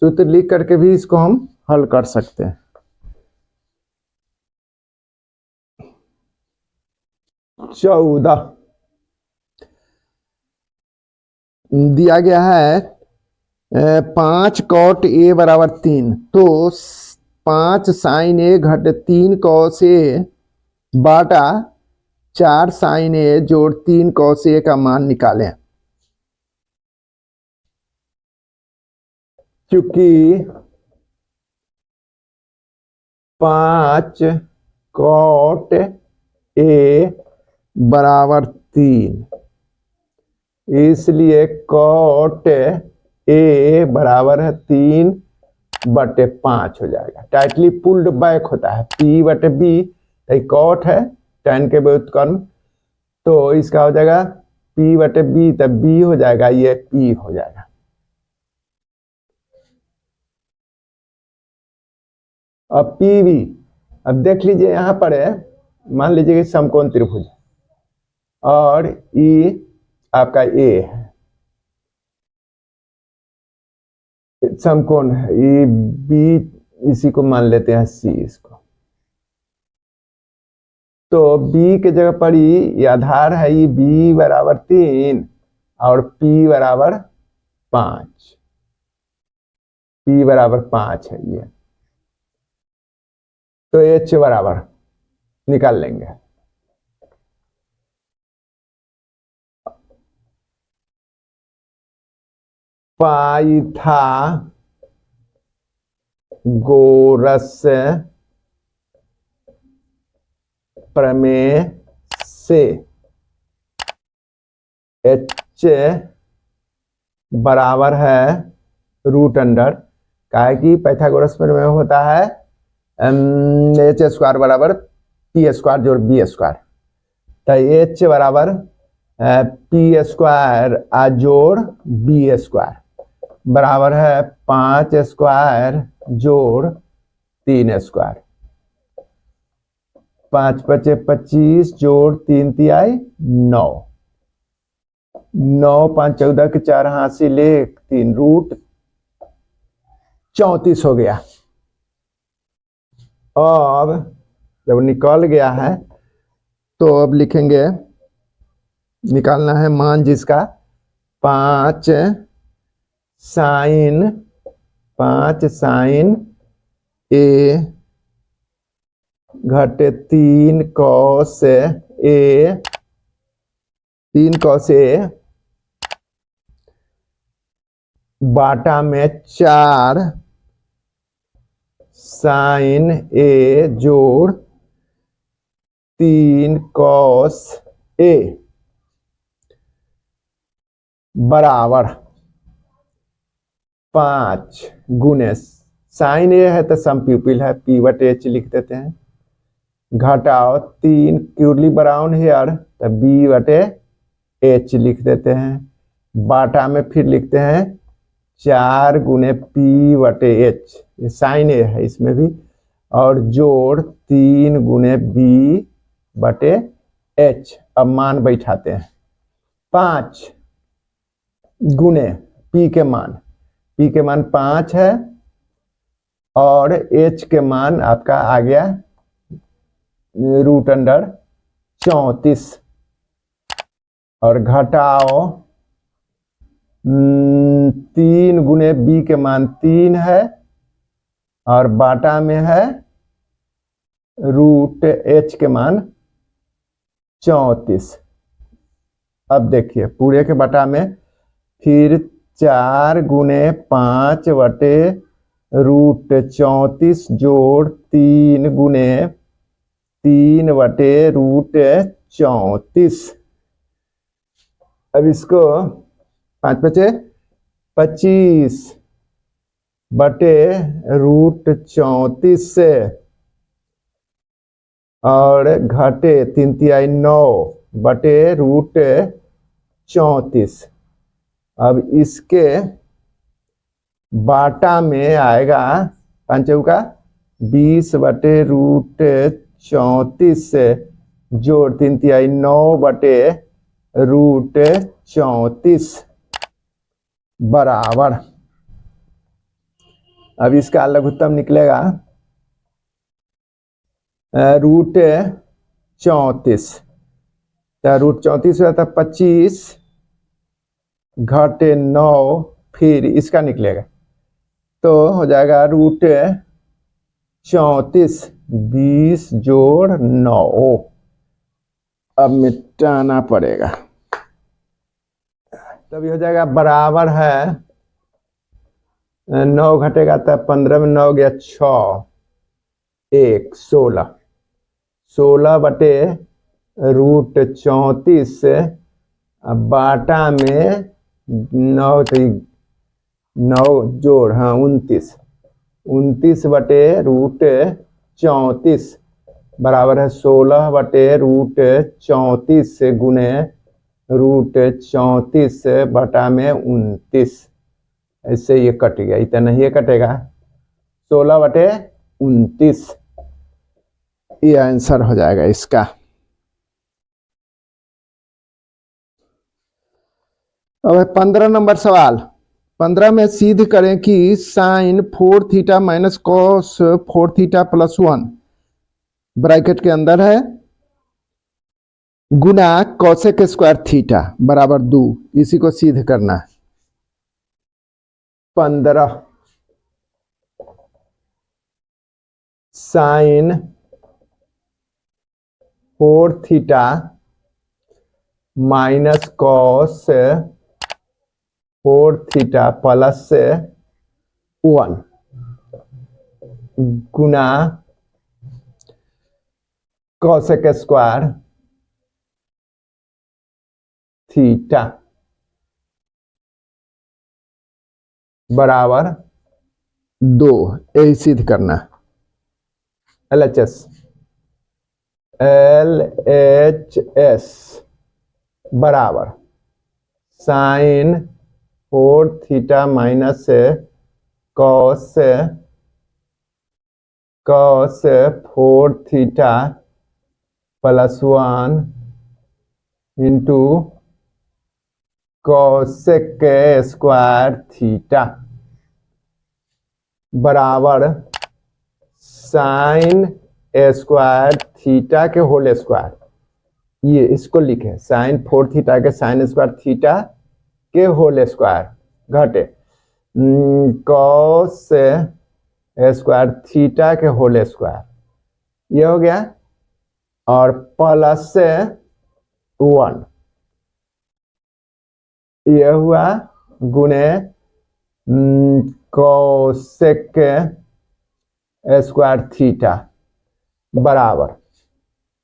Speaker 1: सूत्र लिख करके भी इसको हम हल कर सकते हैं। 14 दिया गया है 5 cot a बराबर 3, तो 5 sin a घट 3 cos a Bata 4 sin a जोड़ 3 cos a का मान निकालें। क्योंकि 5 cot a बराबर 3, इसलिए cot a बराबर है 3/5 हो जाएगा। टाइटली पुल्ड बैक होता है, p/b, cot है tan के व्युत्क्रम, तो इसका हो जाएगा p/b, तब b हो जाएगा, ये p हो जाएगा। अब pv, अब देख लीजिए यहां पर है, मान लीजिए कि समकोण त्रिभुज और e आपका a है, समकोण है, ये b, इसी को मान लेते हैं c इसको, तो b के जगह पर ये आधार है, ये b बराबर 3 और p बराबर 5, p बराबर 5 है ये, तो h बराबर निकाल लेंगे, पाइथागोरस प्रमेय से h बराबर है √, काहे कि पाइथागोरस प्रमेय होता है h² बराबर p² जोड़ b², तो h बराबर p² जोड़ b² बराबर है 5² जोड़ 3², 5 × 5 = 25 जोड़ 3 × 3 = 9, 9 5 14 के 4 हाथ से ले 3 √34 हो गया। अब जब निकल गया है तो अब लिखेंगे, निकालना है मान जिसका 5 साइन 5 साइन ए घटे 3 कॉस ए 3 कॉस ए बाटा में 4 साइन ए जोड़ 3 कॉस ए बराबर 5 गुने साइन ए है तो सम प्यूपिल है पी बट एच लिख देते हैं, घटाओ 3 क्यूरली ब्राउन हेयर तो बी बटे एच लिख देते हैं, बाटा में फिर लिखते हैं 4 गुने पी बटे एच, ये साइन ए है इसमें भी, और जोड़ 3 गुने बी बटे एच। अब मान बैठाते हैं, 5 गुने पी के मान 5 है और एच के मान आपका आ गया रूट अंडर 34 और घटाओ 3 गुने बी के मान 3 है और बाटा में है रूट एच के मान 34। अब देखिए पूरे के बाटा में फिर 4 गुने 5 बटे रूट 34 जोड़ 3 गुने 3 बटे रूट 34। अब इसको 5 बचे 25 बटे रूट 34 से और घटे 3 तिहाई 9 बटे रूट 34। अब इसके बाटा में आएगा 5 का 20 बटे रूट 34 से जोड़ 3 तिहाई 9 बटे रूट 34 बराबर, अब इसका लघुत्तम निकलेगा रूट 34, रूट 34 हुआ था 25 घटे 9 फिर इसका निकलेगा तो हो जाएगा रूट 34 20 जोड़ 9। अब मिटाना पड़ेगा तभी हो जाएगा बराबर है 9 घटेगा तब 15 में 9 गया 6 1 16 बटे रूट 34 बाटा में 9 जोड़ 29 बटे रूट 34 बराबर है 16 बटे रूट 34 से गुने रूट 34 बटा में 29। ऐसे ये कट गया, इतना ही कटेगा 16 बटे 29, ये आंसर हो जाएगा इसका। अब 15 नंबर सवाल, 15 में सिद्ध करें कि sine 4 theta minus cos 4 theta plus 1 bracket के अंदर है गुना कॉसेक स्क्वायर थीटा बराबर 2, इसी को सिद्ध करना है। 15 sine 4 theta minus cos 4 theta plus 1 गुना कॉसेक स्क्वायर थीटा बराबर 2, यही सिद्ध करना। LHS बराबर sine 4 theta minus cos 4 theta plus 1 into cosec square theta बराबर साइन स्क्वायर थीटा के होल स्क्वायर, ये इसको लिखे साइन 4 थीटा के साइन स्क्वायर थीटा के होल स्क्वायर घटे कॉस स्क्वायर थीटा के होल स्क्वायर, ये हो गया, और प्लस 1 ये हुआ गुणे कोसेक स्क्वायर थीटा बराबर,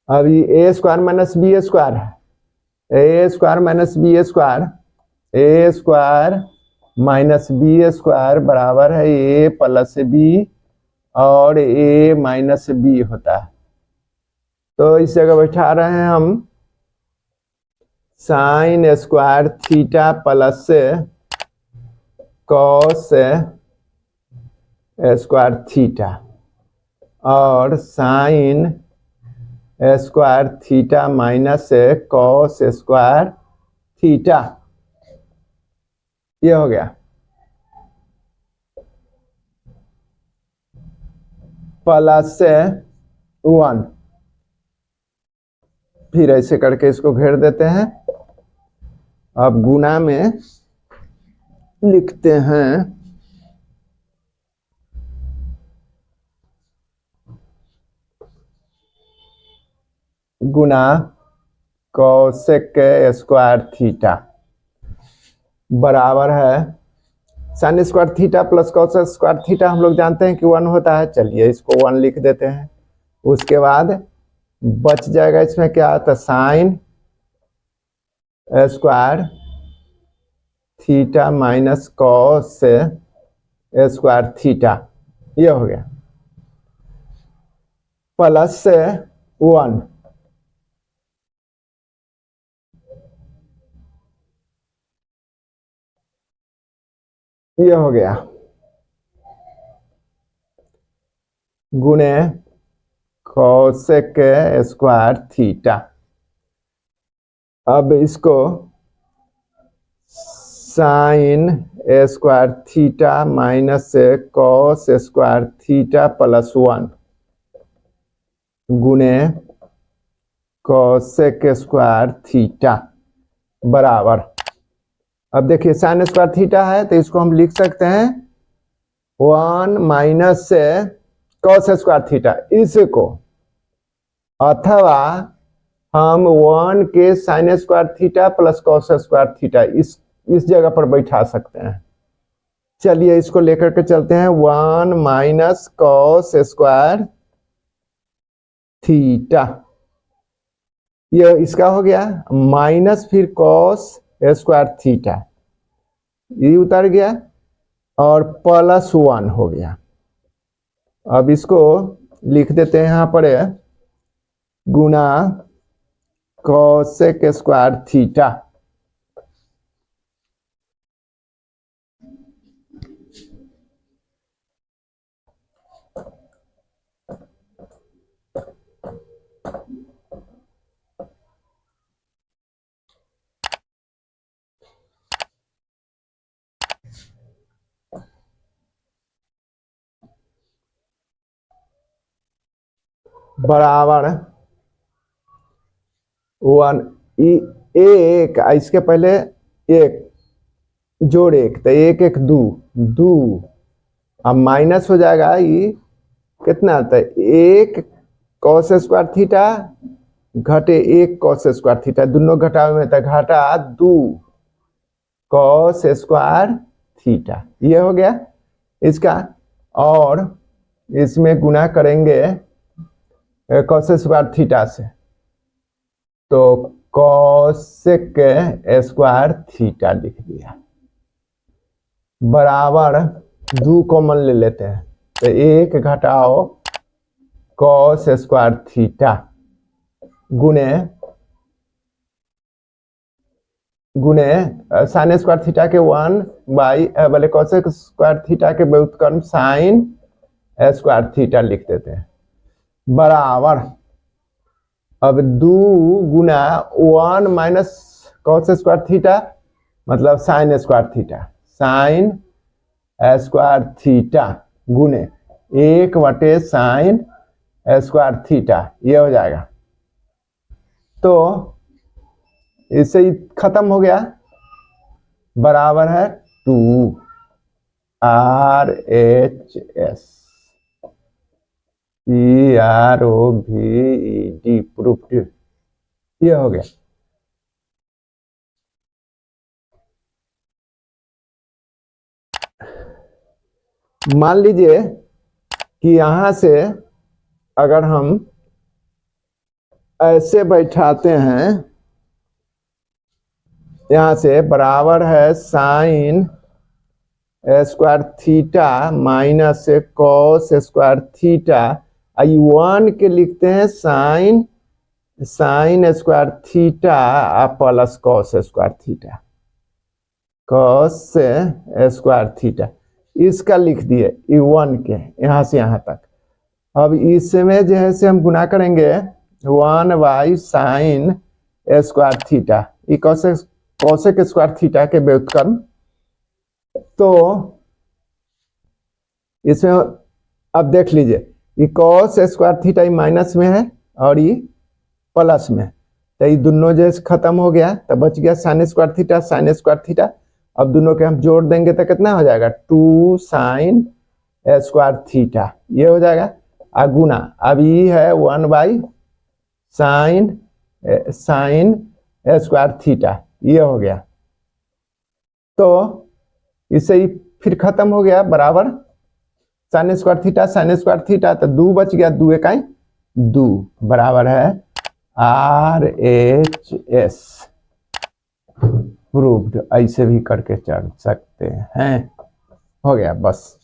Speaker 1: अब ये ए स्क्वायर माइनस बी स्क्वायर है, ए स्क्वायर माइनस बी स्क्वायर, ए स्क्वायर माइनस बी स्क्वायर बराबर है ए प्लस बी और ए माइनस बी होता है। तो इस जगह बैठा रहे हैं हम sine square theta plus cos square theta और sine square theta minus cos square theta, ये हो गया, प्लस 1, फिर ऐसे करके इसको घेर देते हैं। अब गुना में लिखते हैं गुना कोसेक स्क्वायर थीटा बराबर है sine square theta plus cos square theta, हम लोग जानते हैं कि 1 होता है, चलिए इसको 1 लिख देते हैं। उसके बाद बच जाएगा इसमें क्या, तो sign square theta minus cos square theta, ये हो गया, प्लस 1 ये हो गया गुणे कोसेक स्क्वायर थीटा। अब इसको sign square theta minus cos square theta plus 1 गुणे कोसेक स्क्वायर थीटा बराबर, अब देखिए साइन स्क्वायर थीटा है तो इसको हम लिख सकते हैं 1 माइनस कॉस स्क्वायर थीटा इसको, अथवा हम 1 के sine square theta plus cos square theta इस जगह पर बैठा सकते हैं। चलिए इसको लेकर के चलते हैं, 1 माइनस कॉस स्क्वायर थीटा, ये इसका हो गया, माइनस फिर कॉस स्क्वायर थीटा, ये उतर गया और प्लस 1 हो गया। अब इसको लिख देते हैं यहाँ पर गुना कोसेक स्क्वायर थीटा बराबर 1 एक, इसके पहले एक जोड़ एक, तो एक एक दो, अब माइनस हो जाएगा, ये कितना आता है, 1 कॉस स्क्वायर थीटा घटे 1 कॉस स्क्वायर थीटा, दोनों घटावे में, तो घटा 2 कॉस स्क्वायर थीटा, ये हो गया इसका, और इसमें गुना करेंगे कॉस स्क्वायर थीटा से, तो कॉसेक स्क्वायर थीटा लिख दिया बराबर 2 कॉमन ले लेते हैं, तो 1 घटाओ कॉस स्क्वायर थीटा गुणे साइन स्क्वायर थीटा के 1 बाई बोले कॉसेक स्क्वायर थीटा के व्युत्क्रम साइन स्क्वायर थीटा लिख देते हैं बराबर, अब 2 गुना 1 माइनस कॉस स्क्वायर थीटा मतलब sign square theta, sign square theta गुने 1 बटे साइन स्क्वायर थीटा, ये हो जाएगा। तो इससे ही खत्म हो गया, बराबर है 2 RHS PROVED प्रूफ्ड। ये हो गया। मान लीजिए कि यहां से अगर हम ऐसे बैठाते हैं, यहां से बराबर है sine square theta minus cos square theta, आई 1 के लिखते हैं sine square theta plus cos square theta, cos square theta इसका लिख दिए E1 के यहां से यहां तक। अब इसमें जो है से हम गुना करेंगे 1/sin स्क्वायर थीटा, ये कॉसेक स्क्वायर थीटा के व्युत्क्रम। तो इसमें अब देख लीजिए, ये कॉस स्क्वायर थीटा माइनस में है और ये प्लस में, तो ये दोनों जैसे खत्म हो गया, तो बच गया sign square theta sine square theta. अब दोनों के हम जोड़ देंगे तो कितना हो जाएगा 2 sin स्क्वायर थीटा, ये हो जाएगा। गुना अब ये है 1/sin स्क्वायर थीटा, ये हो गया। तो इससे ही फिर खत्म हो गया, बराबर साइन स्क्वायर थीटा तो 2 बच गया, 2 इकाई 2 बराबर है RHS प्रूव्ड। ऐसे भी करके चढ़ सकते हैं। हो गया बस।